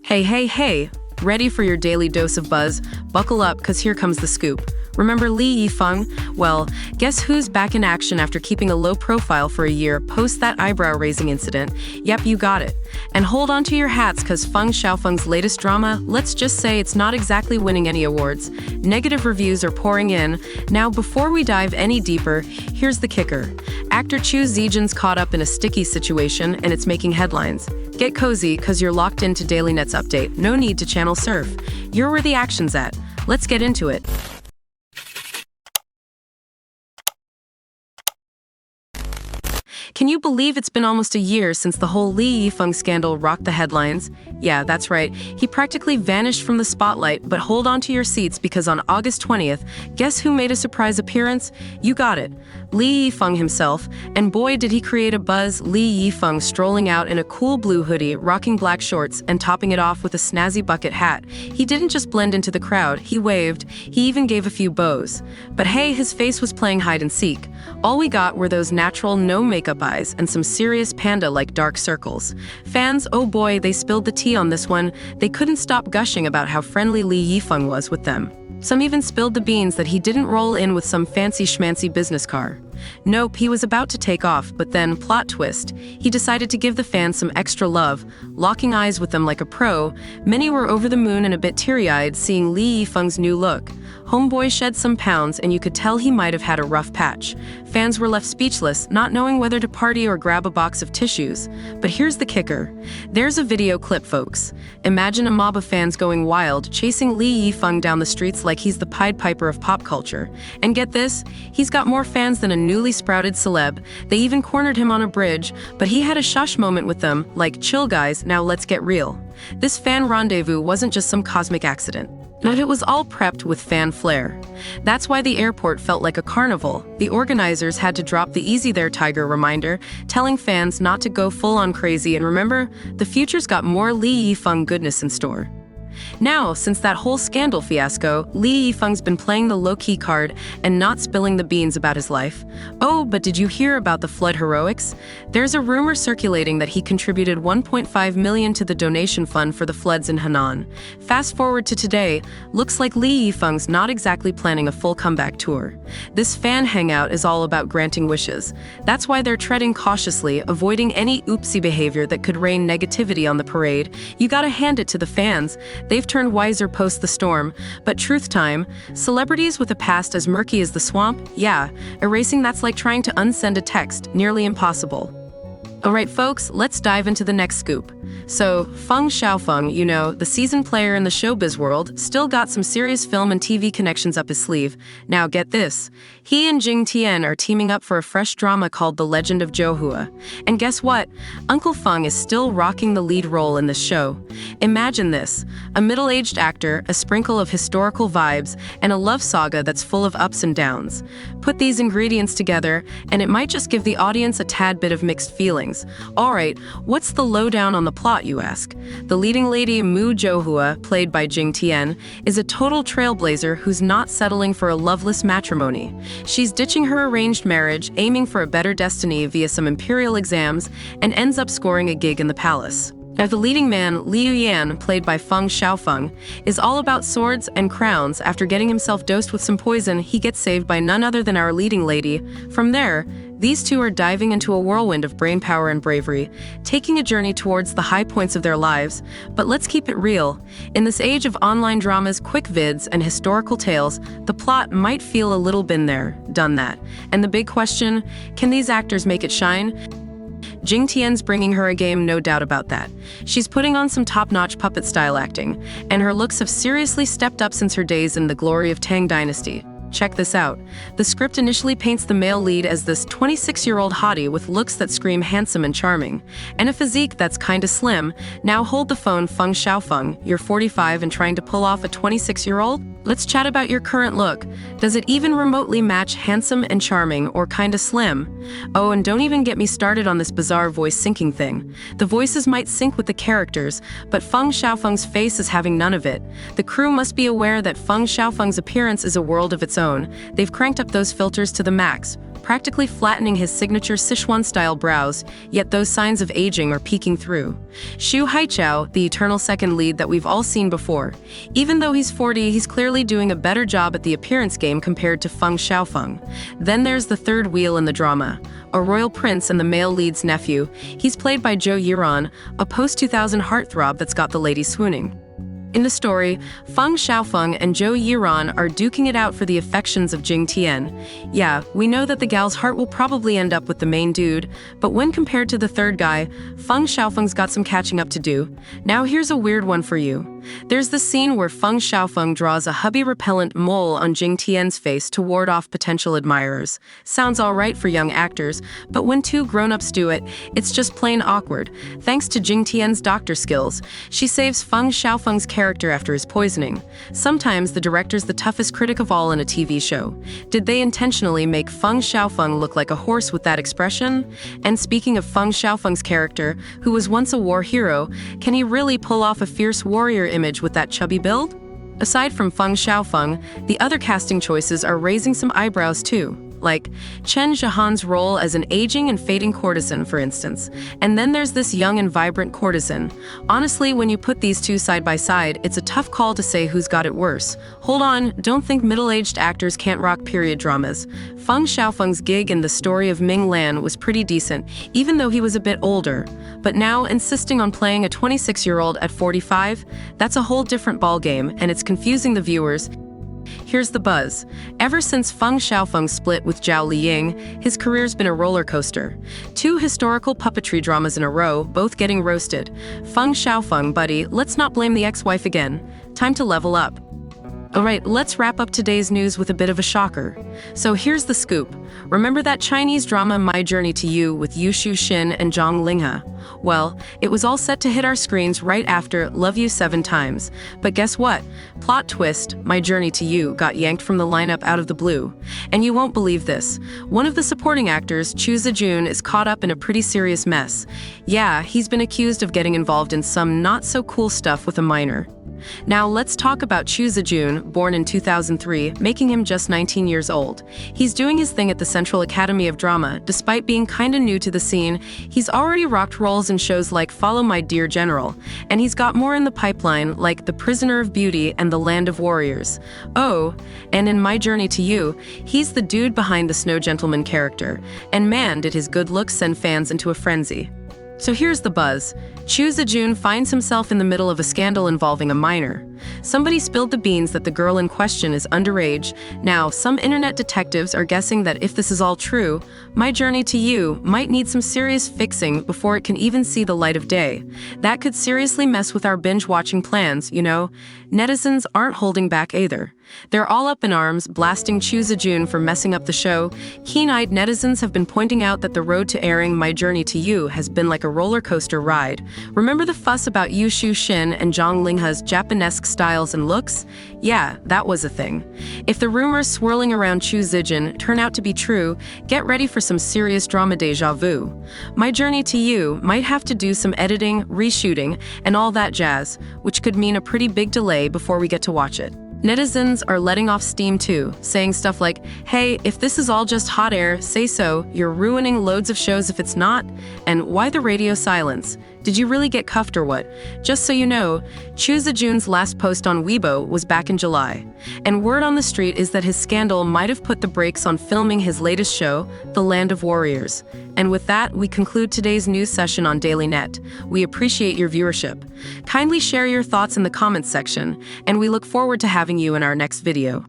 Hey, hey, hey! Ready for your daily dose of buzz? Buckle up, cause here comes the scoop. Remember Li Yifeng? Well, guess who's back in action after keeping a low profile for a year post that eyebrow-raising incident? Yep, you got it. And hold on to your hats, cause Feng Xiaofeng's latest drama, let's just say it's not exactly winning any awards. Negative reviews are pouring in. Now, before we dive any deeper, here's the kicker. Actor Chu Zijin's caught up in a sticky situation, and it's making headlines. Get cozy, cause you're locked into Daily Net's update. No need to channel surf. You're where the action's at. Let's get into it. Can you believe it's been almost a year since the whole Li Yifeng scandal rocked the headlines? Yeah, that's right. He practically vanished from the spotlight, but hold on to your seats because on August 20th, guess who made a surprise appearance? You got it. Li Yifeng himself, and boy did he create a buzz. Li Yifeng strolling out in a cool blue hoodie, rocking black shorts, and topping it off with a snazzy bucket hat. He didn't just blend into the crowd, he waved, he even gave a few bows. But hey, his face was playing hide and seek. All we got were those natural, no makeup eyes and some serious panda-like dark circles. Fans, oh boy, they spilled the tea on this one. They couldn't stop gushing about how friendly Li Yifeng was with them. Some even spilled the beans that he didn't roll in with some fancy schmancy business car. Nope, he was about to take off, but then, plot twist, he decided to give the fans some extra love, locking eyes with them like a pro. Many were over the moon and a bit teary-eyed seeing Li Yifeng's new look. Homeboy shed some pounds, and you could tell he might have had a rough patch. Fans were left speechless, not knowing whether to party or grab a box of tissues. But here's the kicker. There's a video clip, folks. Imagine a mob of fans going wild, chasing Li Yifeng down the streets like he's the Pied Piper of pop culture. And get this, he's got more fans than a newly sprouted celeb. They even cornered him on a bridge, but he had a shush moment with them, like, chill guys, now let's get real. This fan rendezvous wasn't just some cosmic accident. But it was all prepped with fan flair. That's why the airport felt like a carnival. The organizers had to drop the Easy There Tiger reminder, telling fans not to go full-on crazy, and remember, the future's got more Li Yifeng goodness in store. Now, since that whole scandal fiasco, Li Yifeng's been playing the low-key card and not spilling the beans about his life. Oh, but did you hear about the flood heroics? There's a rumor circulating that he contributed $1.5 million to the donation fund for the floods in Henan. Fast forward to today, looks like Li Yifeng's not exactly planning a full comeback tour. This fan hangout is all about granting wishes. That's why they're treading cautiously, avoiding any oopsie behavior that could rain negativity on the parade. You gotta hand it to the fans. They've turned wiser post the storm. But truth time, celebrities with a past as murky as the swamp? Yeah, erasing that's like trying to unsend a text, nearly impossible. Alright folks, let's dive into the next scoop. So, Feng Xiaofeng, you know, the seasoned player in the showbiz world, still got some serious film and TV connections up his sleeve. Now get this, he and Jing Tian are teaming up for a fresh drama called The Legend of Zhouhua. And guess what? Uncle Feng is still rocking the lead role in this show. Imagine this, a middle-aged actor, a sprinkle of historical vibes, and a love saga that's full of ups and downs. Put these ingredients together, and it might just give the audience a tad bit of mixed feelings. Alright, what's the lowdown on the plot, you ask? The leading lady, Mu Zhouhua, played by Jing Tian, is a total trailblazer who's not settling for a loveless matrimony. She's ditching her arranged marriage, aiming for a better destiny via some imperial exams, and ends up scoring a gig in the palace. Now, the leading man, Liu Yan, played by Feng Xiaofeng, is all about swords and crowns. After getting himself dosed with some poison, he gets saved by none other than our leading lady. From there, these two are diving into a whirlwind of brainpower and bravery, taking a journey towards the high points of their lives. But let's keep it real. In this age of online dramas, quick vids, and historical tales, the plot might feel a little been there, done that. And the big question, can these actors make it shine? Jing Tian's bringing her a game, no doubt about that. She's putting on some top-notch puppet-style acting, and her looks have seriously stepped up since her days in the glory of Tang Dynasty. Check this out. The script initially paints the male lead as this 26-year-old hottie with looks that scream handsome and charming, and a physique that's kinda slim. Now hold the phone, Feng Xiaofeng. You're 45 and trying to pull off a 26-year-old? Let's chat about your current look. Does it even remotely match handsome and charming, or kinda slim? Oh, and don't even get me started on this bizarre voice syncing thing. The voices might sync with the characters, but Feng Xiaofeng's face is having none of it. The crew must be aware that Feng Xiaofeng's appearance is a world of its own. They've cranked up those filters to the max. practically flattening his signature Sichuan-style brows, yet those signs of aging are peeking through. Xu Haiqiao, the eternal second lead that we've all seen before. Even though he's 40, he's clearly doing a better job at the appearance game compared to Feng Xiaofeng. Then there's the third wheel in the drama, a royal prince and the male lead's nephew. He's played by Zhou Yiran, a post-2000 heartthrob that's got the ladies swooning. In the story, Feng Xiaofeng and Zhou Yiran are duking it out for the affections of Jing Tian. Yeah, we know that the gal's heart will probably end up with the main dude, but when compared to the third guy, Feng Xiaofeng's got some catching up to do. Now here's a weird one for you. There's the scene where Feng Xiaofeng draws a hubby-repellent mole on Jing Tian's face to ward off potential admirers. Sounds alright for young actors, but when two grown-ups do it, it's just plain awkward. Thanks to Jing Tian's doctor skills, she saves Feng Xiaofeng's character after his poisoning. Sometimes the director's the toughest critic of all in a TV show. Did they intentionally make Feng Xiaofeng look like a horse with that expression? And speaking of Feng Xiaofeng's character, who was once a war hero, can he really pull off a fierce warrior image with that chubby build? Aside from Feng Xiaofeng, the other casting choices are raising some eyebrows too. Like Chen Zhihan's role as an aging and fading courtesan, for instance. And then there's this young and vibrant courtesan. Honestly, when you put these two side by side, it's a tough call to say who's got it worse. Hold on, don't think middle-aged actors can't rock period dramas. Feng Xiaofeng's gig in The Story of Ming Lan was pretty decent, even though he was a bit older. But now, insisting on playing a 26-year-old at 45, that's a whole different ballgame, and it's confusing the viewers. Here's the buzz. Ever since Feng Xiaofeng split with Zhao Liying, his career's been a roller coaster. 2 historical puppetry dramas in a row, both getting roasted. Feng Xiaofeng, buddy, let's not blame the ex-wife again. Time to level up. Alright, let's wrap up today's news with a bit of a shocker. So here's the scoop. Remember that Chinese drama My Journey to You with Yu Shu-shin and Zhang Linghe? Well, it was all set to hit our screens right after Love You 7 Times. But guess what? Plot twist, My Journey to You got yanked from the lineup out of the blue. And you won't believe this. One of the supporting actors, Chu Zijun, is caught up in a pretty serious mess. Yeah, he's been accused of getting involved in some not-so-cool stuff with a minor. Now let's talk about Chu Zijun, born in 2003, making him just 19 years old. He's doing his thing at the Central Academy of Drama. Despite being kinda new to the scene, he's already rocked roles in shows like Follow My Dear General, and he's got more in the pipeline like The Prisoner of Beauty and The Land of Warriors. Oh, and in My Journey to You, he's the dude behind the Snow Gentleman character, and man did his good looks send fans into a frenzy. So here's the buzz. Chu Zijun finds himself in the middle of a scandal involving a minor. Somebody spilled the beans that the girl in question is underage. Now, some internet detectives are guessing that if this is all true, My Journey to You might need some serious fixing before it can even see the light of day. That could seriously mess with our binge-watching plans, you know? Netizens aren't holding back either. They're all up in arms, blasting Chu Zijun for messing up the show. Keen-eyed netizens have been pointing out that the road to airing My Journey to You has been like a roller coaster ride. Remember the fuss about Yu Shu-shin and Zhang Linghe's Japanesque styles and looks? Yeah, that was a thing. If the rumors swirling around Chu Zijun turn out to be true, get ready for some serious drama déjà vu. My Journey to You might have to do some editing, reshooting, and all that jazz, which could mean a pretty big delay before we get to watch it. Netizens are letting off steam too, saying stuff like, hey, if this is all just hot air, say so, you're ruining loads of shows if it's not, and why the radio silence? Did you really get cuffed or what? Just so you know, Chu Zijun's last post on Weibo was back in July, and word on the street is that his scandal might have put the brakes on filming his latest show, The Land of Warriors. And with that, we conclude today's news session on Daily Net. We appreciate your viewership. Kindly share your thoughts in the comments section, and we look forward to having you in our next video.